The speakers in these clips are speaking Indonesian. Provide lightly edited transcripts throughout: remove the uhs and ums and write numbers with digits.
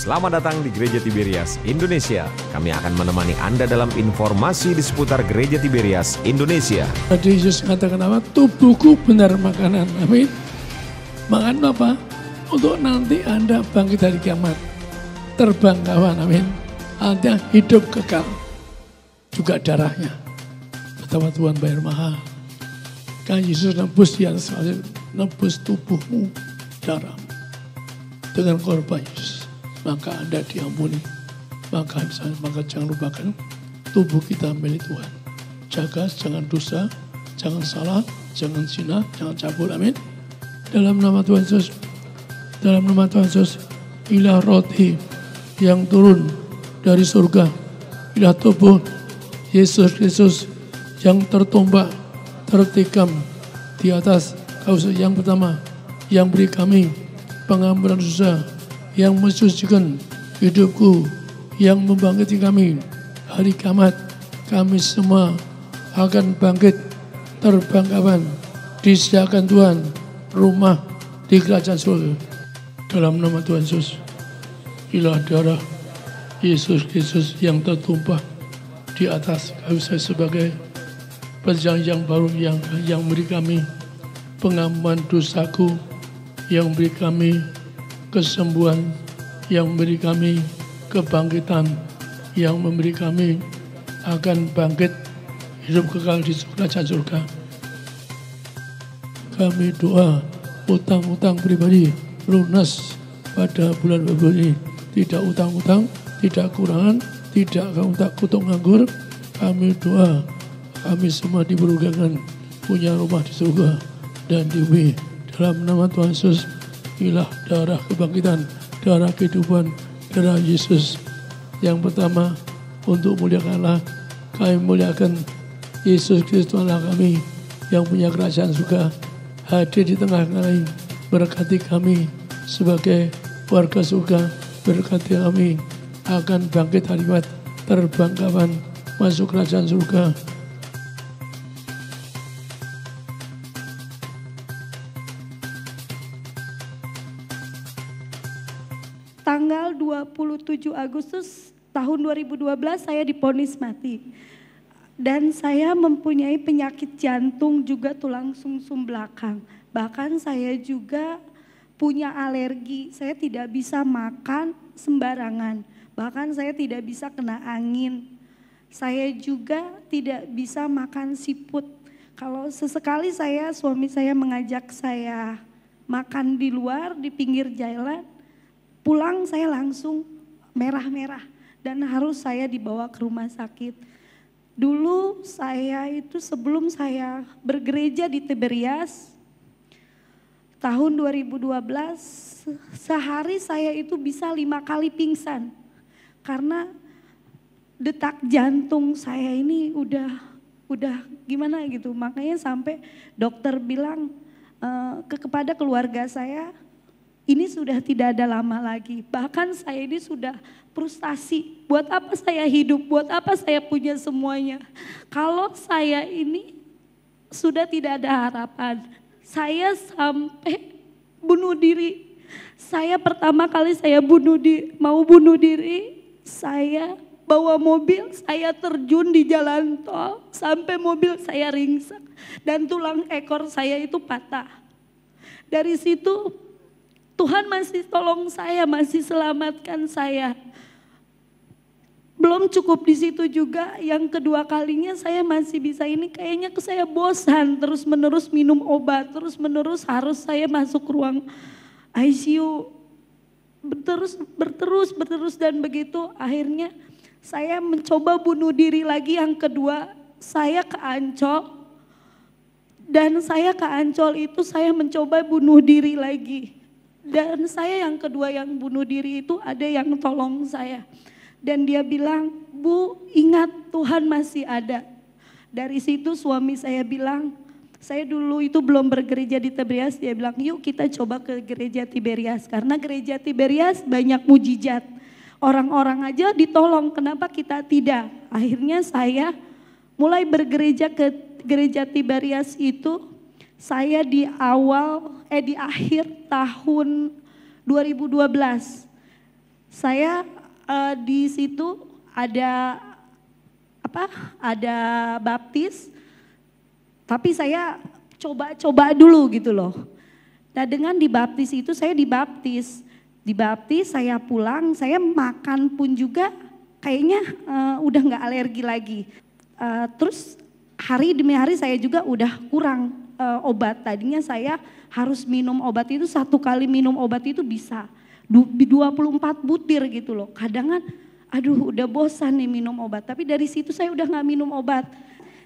Selamat datang di Gereja Tiberias, Indonesia. Kami akan menemani Anda dalam informasi di seputar Gereja Tiberias, Indonesia. Tadi Yesus mengatakan apa? Tubuhku benar makanan. Amin. Makan apa? Untuk nanti Anda bangkit dari kiamat. Terbang kawan, amin. Anda hidup kekal. Juga darahnya. Betapa Tuhan bayar mahal. Kan Yesus nebus di atas salib, nebus tubuhmu, darahmu. Dengan korban Yesus, maka Anda diampuni. Maka jangan lupakan tubuh kita milik Tuhan. Jaga, jangan dosa, jangan salah, jangan zina, jangan cabul, amin. Dalam nama Tuhan Yesus, dalam nama Tuhan Yesus, ilah roti yang turun dari surga, ilah tubuh Yesus Kristus yang tertombak, tertikam di atas kayu yang pertama, yang beri kami pengampunan dosa, yang mensucikan hidupku, yang membangkiti kami hari kiamat. Kami semua akan bangkit, terbang kawan, disediakan Tuhan rumah di kerajaan surga. Dalam nama Tuhan Yesus, ilah darah Yesus Kristus yang tertumpah di atas kayu salib sebagai perjanjian baru yang beri kami pengampunan dosaku, yang beri kami kesembuhan, yang beri kami kebangkitan, yang memberi kami akan bangkit hidup kekal di kerajaan surga. Kami doa utang-utang pribadi lunas pada bulan Februari ini. Tidak utang-utang, tidak kurangan, tidak utang kutuk nganggur. Kami doa kami semua diberkahikan punya rumah di surga dan di bumi. Dalam nama Tuhan Yesus, ilah darah kebangkitan, darah kehidupan, darah Yesus. Yang pertama, untuk muliakan Allah, kami muliakan Yesus Kristus Allah kami yang punya kerajaan surga, hadir di tengah kami, berkati kami sebagai warga surga, berkati kami akan bangkit hari kiamat, terbang kawan, masuk kerajaan surga. Tanggal 27 Agustus tahun 2012 saya divonis mati. Dan saya mempunyai penyakit jantung juga tulang sumsum belakang. Bahkan saya juga punya alergi. Saya tidak bisa makan sembarangan. Bahkan saya tidak bisa kena angin. Saya juga tidak bisa makan siput. Kalau sesekali suami saya mengajak saya makan di luar, di pinggir jalan, pulang saya langsung merah-merah dan harus saya dibawa ke rumah sakit. Dulu saya itu sebelum saya bergereja di Tiberias, tahun 2012, sehari saya itu bisa 5 kali pingsan. Karena detak jantung saya ini udah gimana gitu. Makanya sampai dokter bilang kepada keluarga saya, ini sudah tidak ada lama lagi. Bahkan saya ini sudah frustasi. Buat apa saya hidup? Buat apa saya punya semuanya? Kalau saya ini sudah tidak ada harapan. Saya sampai bunuh diri. Saya pertama kali mau bunuh diri. Saya bawa mobil, saya terjun di jalan tol. Sampai mobil saya ringsek. Dan tulang ekor saya itu patah. Dari situ Tuhan masih tolong saya, masih selamatkan saya. Belum cukup di situ juga, yang kedua kalinya saya masih bisa ini, kayaknya saya bosan terus menerus minum obat, terus menerus harus saya masuk ruang ICU. Berterus dan begitu akhirnya saya mencoba bunuh diri lagi yang kedua. Saya ke Ancol dan saya ke Ancol itu saya mencoba bunuh diri lagi. Dan saya yang kedua yang bunuh diri itu ada yang tolong saya. Dan dia bilang, "Bu, ingat Tuhan masih ada." Dari situ suami saya bilang, saya dulu itu belum bergereja di Tiberias, dia bilang, "Yuk kita coba ke gereja Tiberias." Karena gereja Tiberias banyak mujizat. Orang-orang aja ditolong, kenapa kita tidak? Akhirnya saya mulai bergereja ke gereja Tiberias itu. Saya di akhir tahun 2012 Saya di situ ada baptis, tapi saya coba dulu gitu loh. Nah dengan dibaptis itu saya dibaptis saya pulang, saya makan pun juga kayaknya udah nggak alergi lagi. Terus hari demi hari saya juga udah kurang obat. Tadinya saya harus minum obat itu, 1 kali minum obat itu bisa 24 butir gitu loh. Kadang kan aduh udah bosan nih minum obat, tapi dari situ saya udah gak minum obat.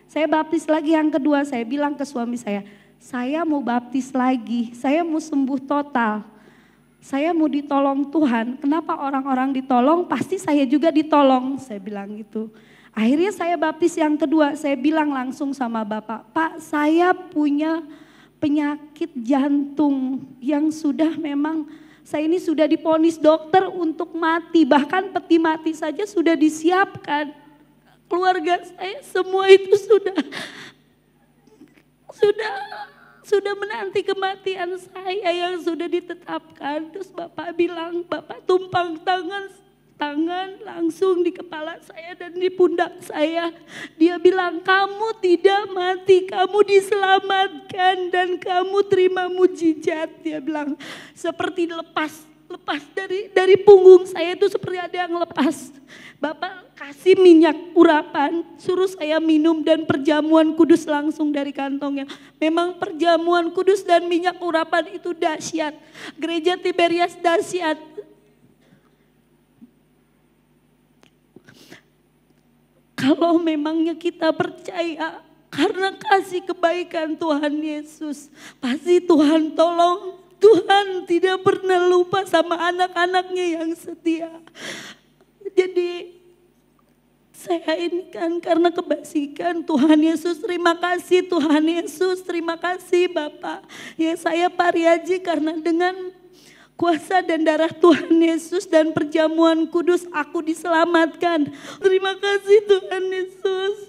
Saya baptis lagi yang kedua, saya bilang ke suami saya mau baptis lagi, saya mau sembuh total. Saya mau ditolong Tuhan, kenapa orang-orang ditolong pasti saya juga ditolong, saya bilang gitu. Akhirnya saya baptis yang kedua, saya bilang langsung sama Bapak, Pak saya punya penyakit jantung yang sudah memang saya ini sudah divonis dokter untuk mati, bahkan peti mati saja sudah disiapkan. Keluarga saya semua itu sudah menanti kematian saya yang sudah ditetapkan. Terus Bapak bilang, Bapak tumpang tangan langsung di kepala saya dan di pundak saya. Dia bilang, kamu tidak mati, kamu diselamatkan dan kamu terima mujizat. Dia bilang seperti lepas dari punggung saya itu seperti ada yang lepas. Bapak kasih minyak urapan, suruh saya minum dan perjamuan kudus langsung dari kantongnya. Memang perjamuan kudus dan minyak urapan itu dahsyat. Gereja Tiberias dahsyat. Kalau memangnya kita percaya karena kasih kebaikan Tuhan Yesus, pasti Tuhan tolong. Tuhan tidak pernah lupa sama anak-anaknya yang setia. Jadi saya ini kan karena kebasikan Tuhan Yesus, terima kasih Tuhan Yesus, terima kasih Bapak. Ya saya Pariaji karena dengan kuasa dan darah Tuhan Yesus dan perjamuan kudus aku diselamatkan. Terima kasih Tuhan Yesus.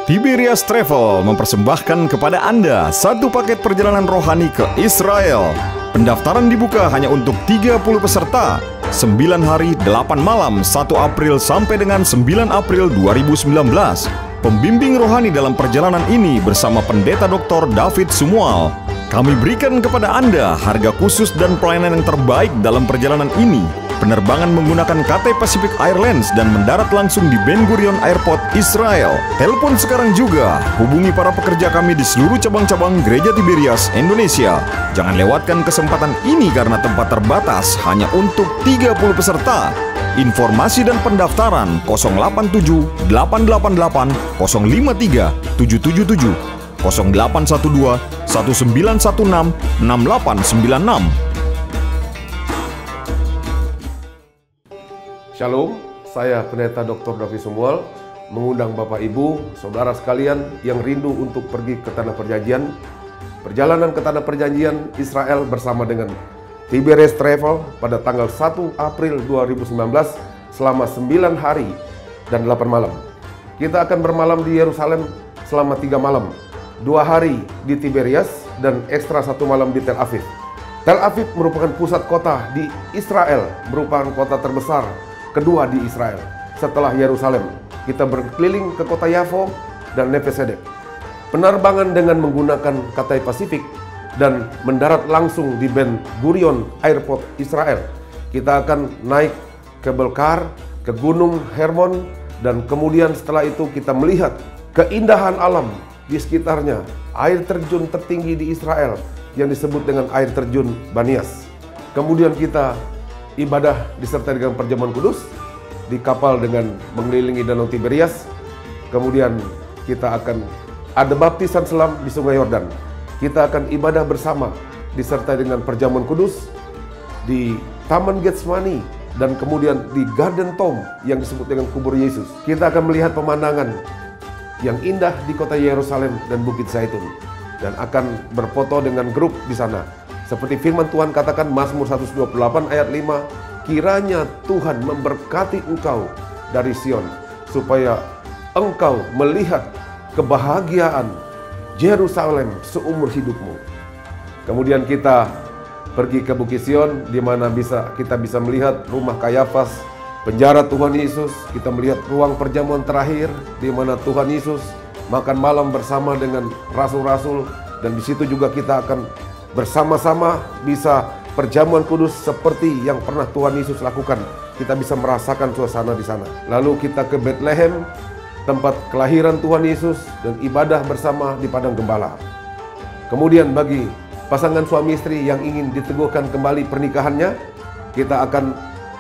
Tiberias Travel mempersembahkan kepada Anda satu paket perjalanan rohani ke Israel. Pendaftaran dibuka hanya untuk 30 peserta. 9 hari 8 malam 1 April sampai dengan 9 April 2019. Pembimbing rohani dalam perjalanan ini bersama Pendeta Dr. David Sumual. Kami berikan kepada Anda harga khusus dan pelayanan yang terbaik dalam perjalanan ini. Penerbangan menggunakan Cathay Pacific Airlines dan mendarat langsung di Ben Gurion Airport, Israel. Telepon sekarang juga. Hubungi para pekerja kami di seluruh cabang-cabang Gereja Tiberias Indonesia. Jangan lewatkan kesempatan ini karena tempat terbatas hanya untuk 30 peserta. Informasi dan pendaftaran 087 888 053 777 0812 1916 6896. Shalom, saya Pendeta Dr. David Sumual mengundang Bapak Ibu, Saudara sekalian yang rindu untuk pergi ke Tanah Perjanjian. Perjalanan ke Tanah Perjanjian Israel bersama dengan Tiberias Travel pada tanggal 1 April 2019 selama 9 hari dan 8 malam. Kita akan bermalam di Yerusalem selama 3 malam, 2 hari di Tiberias dan ekstra 1 malam di Tel Aviv. Tel Aviv merupakan pusat kota di Israel, merupakan kota terbesar kedua di Israel setelah Yerusalem. Kita berkeliling ke kota Yafo dan Neve Sedek. Penerbangan dengan menggunakan Cathay Pacific dan mendarat langsung di Ben Gurion Airport Israel. Kita akan naik kabel car ke Gunung Hermon dan kemudian setelah itu kita melihat keindahan alam di sekitarnya. Air terjun tertinggi di Israel yang disebut dengan air terjun Banias. Kemudian kita ibadah disertai dengan perjamuan kudus di kapal dengan mengelilingi Danau Tiberias. Kemudian kita akan ada baptisan selam di Sungai Yordan. Kita akan ibadah bersama disertai dengan perjamuan kudus di Taman Getsemani dan kemudian di Garden Tomb yang disebut dengan kubur Yesus. Kita akan melihat pemandangan yang indah di kota Yerusalem dan Bukit Zaitun dan akan berfoto dengan grup di sana. Seperti firman Tuhan katakan Mazmur 128 ayat 5, kiranya Tuhan memberkati engkau dari Sion, supaya engkau melihat kebahagiaan Yerusalem seumur hidupmu. Kemudian kita pergi ke Bukit Sion, di mana kita bisa melihat rumah Kayafas, penjara Tuhan Yesus. Kita melihat ruang perjamuan terakhir, di mana Tuhan Yesus makan malam bersama dengan rasul-rasul, dan di situ juga kita akan bersama-sama bisa perjamuan kudus seperti yang pernah Tuhan Yesus lakukan. Kita bisa merasakan suasana di sana. Lalu kita ke Bethlehem, tempat kelahiran Tuhan Yesus, dan ibadah bersama di padang gembala. Kemudian bagi pasangan suami istri yang ingin diteguhkan kembali pernikahannya, kita akan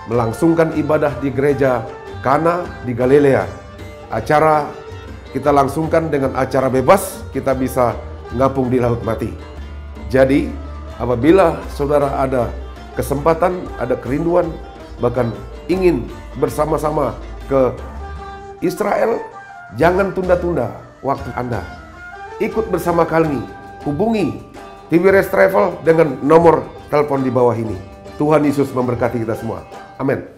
melangsungkan ibadah di gereja Kana di Galilea. Acara kita langsungkan dengan acara bebas, kita bisa ngapung di Laut Mati. Jadi, apabila saudara ada kesempatan, ada kerinduan, bahkan ingin bersama-sama ke Israel, jangan tunda-tunda waktu Anda. Ikut bersama kami, hubungi TVRS Travel dengan nomor telepon di bawah ini. Tuhan Yesus memberkati kita semua. Amin.